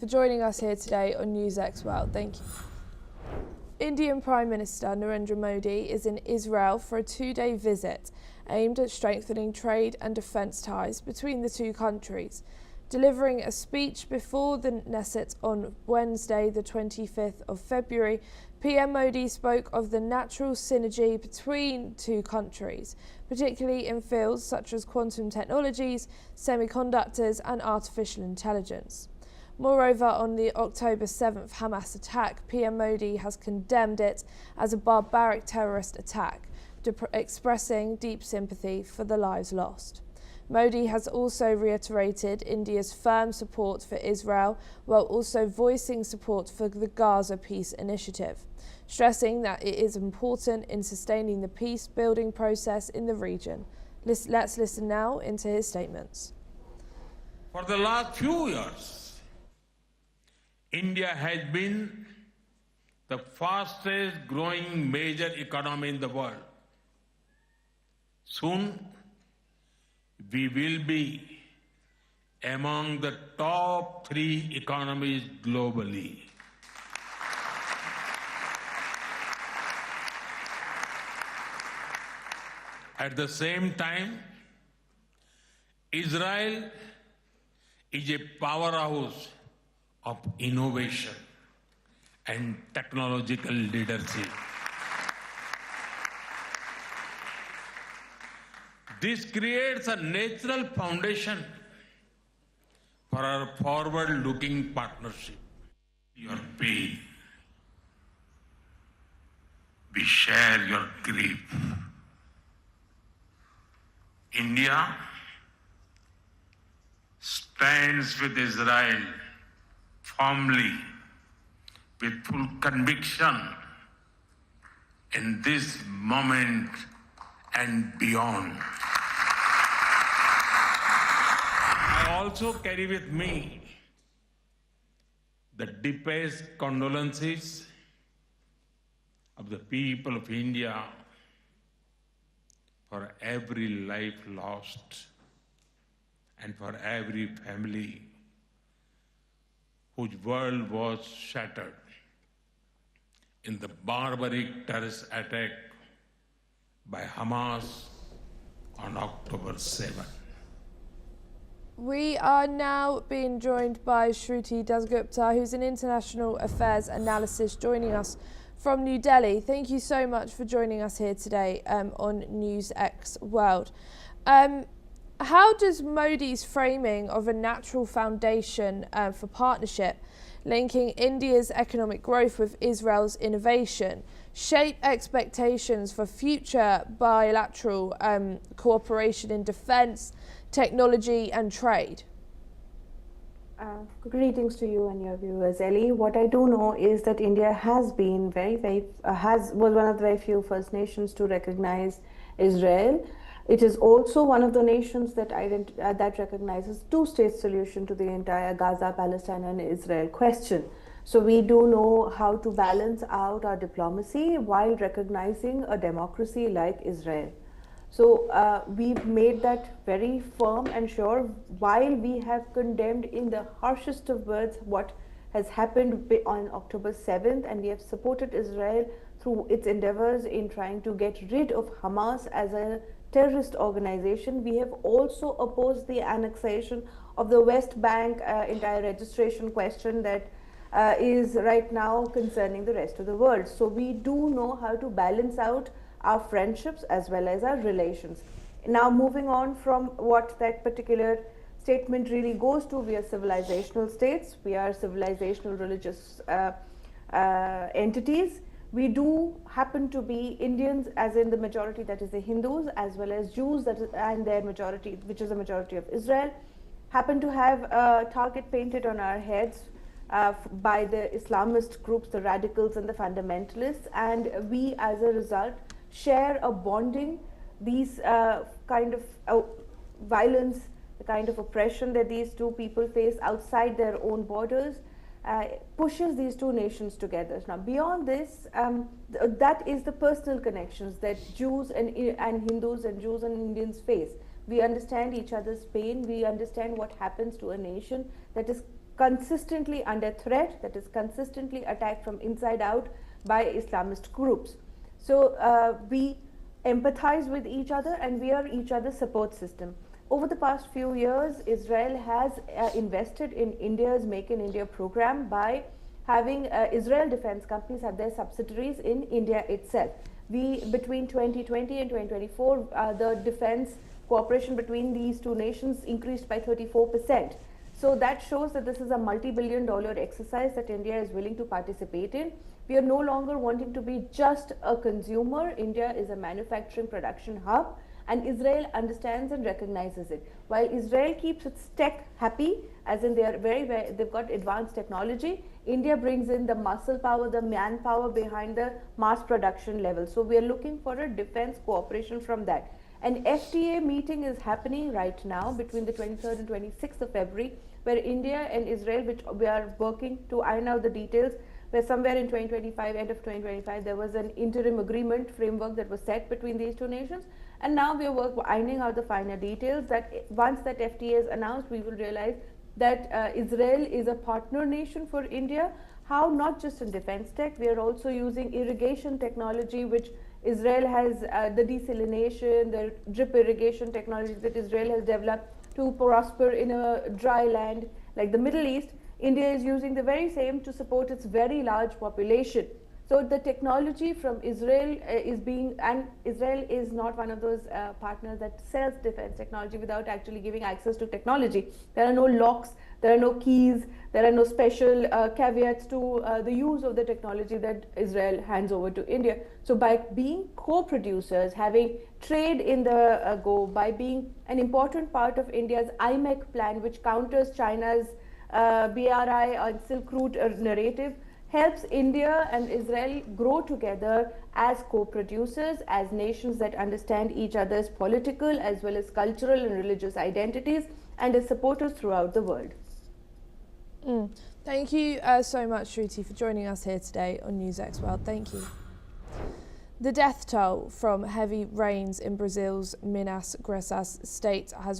For joining us here today on NewsX World. Thank you. Indian Prime Minister Narendra Modi is in Israel for a two-day visit aimed at strengthening trade and defence ties between the two countries. Delivering a speech before the Knesset on Wednesday, the 25th of February, PM Modi spoke of the natural synergy between two countries, particularly in fields such as quantum technologies, semiconductors and artificial intelligence. Moreover, on the October 7th Hamas attack, PM Modi has condemned it as a barbaric terrorist attack, expressing deep sympathy for the lives lost. Modi has also reiterated India's firm support for Israel, while also voicing support for the Gaza peace initiative, stressing that it is important in sustaining the peace-building process in the region. Let's listen now into his statements. For the last few years, India has been the fastest growing major economy in the world. Soon, we will be among the top 3 economies globally. At the same time, Israel is a powerhouse of innovation and technological leadership. This creates a natural foundation for our forward-looking partnership. Your pain, we share your grief. India stands with Israel firmly, with full conviction in this moment and beyond. I also carry with me the deepest condolences of the people of India for every life lost and for every family whose world was shattered in the barbaric terrorist attack by Hamas on October 7. We are now being joined by Shruti Dasgupta, who's an international affairs analyst, joining us from New Delhi. Thank you so much for joining us here today on NewsX World. How does Modi's framing of a natural foundation for partnership, linking India's economic growth with Israel's innovation, shape expectations for future bilateral cooperation in defence, technology and trade? Greetings to you and your viewers, Ellie. What I do know is that India has been was one of the very few First Nations to recognize Israel. It is also one of the nations that recognizes two-state solution to the entire Gaza, Palestine and Israel question. So we do know how to balance out our diplomacy while recognizing a democracy like Israel. So we've made that very firm and sure, while we have condemned in the harshest of words what has happened on October 7th, and we have supported Israel through its endeavors in trying to get rid of Hamas as a terrorist organization. We have also opposed the annexation of the West Bank entire registration question that is right now concerning the rest of the world. So we do know how to balance out our friendships as well as our relations. Now, moving on from what that particular statement really goes to, we are civilizational states, we are civilizational religious entities. We do happen to be Indians, as in the majority that is the Hindus, as well as Jews and their majority, which is the majority of Israel, happen to have a target painted on our heads by the Islamist groups, the radicals and the fundamentalists, and we as a result share a bonding, these kind of violence, the kind of oppression that these two people face outside their own borders, pushes these two nations together. Now, beyond this, that is the personal connections that Jews and Hindus and Jews and Indians face. We understand each other's pain. We understand what happens to a nation that is consistently under threat, that is consistently attacked from inside out by Islamist groups. So we empathize with each other and we are each other's support system. Over the past few years, Israel has invested in India's Make in India program by having Israel defense companies have their subsidiaries in India itself. Between 2020 and 2024, the defense cooperation between these two nations increased by 34%. So that shows that this is a multi-billion-dollar exercise that India is willing to participate in. We are no longer wanting to be just a consumer. India is a manufacturing production hub, and Israel understands and recognizes it. While Israel keeps its tech happy, as in they are they've got advanced technology, India brings in the muscle power, the manpower behind the mass production level. So we are looking for a defense cooperation from that. An FTA meeting is happening right now between the 23rd and 26th of February, where India and Israel, which we are working to iron out the details, where somewhere in 2025, end of 2025, there was an interim agreement framework that was set between these two nations. And now we are ironing out the finer details that once that FTA is announced, we will realize that Israel is a partner nation for India. How? Not just in defense tech, we are also using irrigation technology, which Israel has the desalination, the drip irrigation technology that Israel has developed to prosper in a dry land like the Middle East. India is using the very same to support its very large population. So the technology from Israel is being, and Israel is not one of those partners that sells defense technology without actually giving access to technology. There are no locks, there are no keys, there are no special caveats to the use of the technology that Israel hands over to India. So by being co-producers, having trade in the go, by being an important part of India's IMEC plan, which counters China's BRI and Silk Route narrative, helps India and Israel grow together as co-producers, as nations that understand each other's political as well as cultural and religious identities, and as supporters throughout the world. Thank you so much, Shruti, for joining us here today on NewsX World. Thank you. The death toll from heavy rains in Brazil's Minas Gerais state has